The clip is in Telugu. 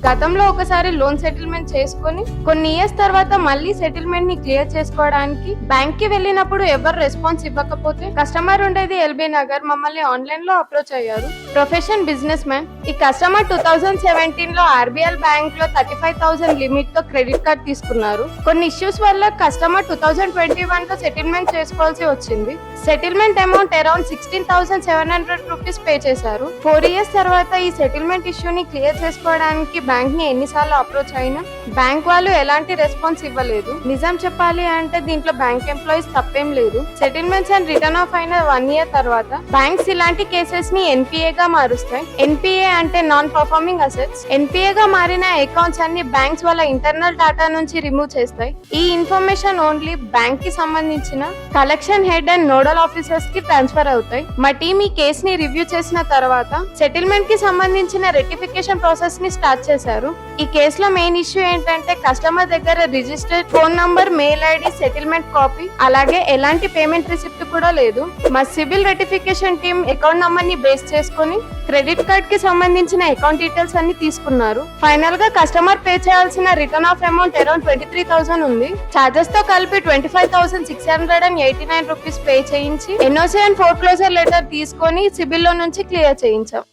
గతంలో ఒకసారి లోన్ సెటిల్మెంట్ చేసుకుని కొన్ని ఇయర్స్ తర్వాత మళ్ళీ సెటిల్మెంట్ ని క్లియర్ చేసుకోవడానికి బ్యాంక్ కి వెళ్ళినప్పుడు ఎవరు రెస్పాన్స్ ఇవ్వకపోతే కస్టమర్ ఉండేది ఎల్బీ నగర్, మమ్మల్ని ఆన్లైన్ లో అప్రోచ్ అయ్యారు. Profession business man. ఈ కస్టమర్ 2017 లో ఆర్బీఎల్ బ్యాంక్ లో 35,000 లిమిట్ తో క్రెడిట్ కార్డ్ తీసుకున్నారు. కొన్ని ఇష్యూస్ వల్ల కస్టమర్ 2021 లో సెటిల్మెంట్ చేసుకోవాల్సి వచ్చింది. Settlement amount around 16,700 rupees pay చేశారు. 4 ఇయర్స్ తర్వాత ఈ సెటిల్మెంట్ ఇష్యూని క్లియర్ చేసుకోవడానికి బ్యాంక్ ని ఎన్నిసార్లు అప్రోచ్ అయినా బ్యాంక్ వాళ్ళు ఎలాంటి రెస్పాన్స్ ఇవ్వలేదు. నిజం చెప్పాలి అంటే దీంట్లో బ్యాంక్ ఎంప్లాయీస్ తప్పేం లేదు. సెటిల్మెంట్స్ అండ్ రిటర్న్ ఆఫ్ అయిన 1 ఇయర్ తర్వాత బ్యాంక్స్ ఇలాంటి కేసెస్ ని ఎన్పిఏ గా మారుస్తాయి. ఎన్పిఏ అంటే నాన్ పర్ఫార్మింగ్ అసెట్స్. ఎన్పిఏ గా మారిన అకౌంట్స్ అన్ని బ్యాంక్స్ వాళ్ళ ఇంటర్నల్ డేటా నుంచి రిమూవ్ చేస్తాయి. ఈ ఇన్ఫర్మేషన్ ఓన్లీ బ్యాంక్ కి సంబంధించిన collection head and nodal officers కి ట్రాన్స్ఫర్ అవుతాయి. మా టీమ్ ఈ కేస్ ని రివ్యూ చేసిన తర్వాత సెటిల్మెంట్ కి సంబంధించిన రెక్టిఫికేషన్ ప్రాసెస్ ని స్టార్ట్ చేశారు. ఈ కేసులో మెయిన్ ఇష్యూ ఏంటంటే కస్టమర్ దగ్గర registered phone number, mail ID, settlement copy, అలాగే ఎలాంటి పేమెంట్ రిసిప్ట్ కూడా లేదు. మా civil rectification team account number ని బేస్ చేసుకుని క్రెడిట్ కార్డ్ కి సంబంధించిన అకౌంట్ డీటెయిల్స్ అన్ని తీసుకున్నారు. ఫైనల్ గా కస్టమర్ పే చేయాల్సిన రిటర్న్ ఆఫ్ అమౌంట్ అరౌండ్ 23,000 ఉంది. చార్జెస్ తో కలిపి 25,689 రూపీస్ పే చేయించి ఎన్ఓసి అండ్ ఫోర్క్లోజర్ లెటర్ తీసుకొని సిబిల్ లో నుంచి క్లియర్ చేయించాం.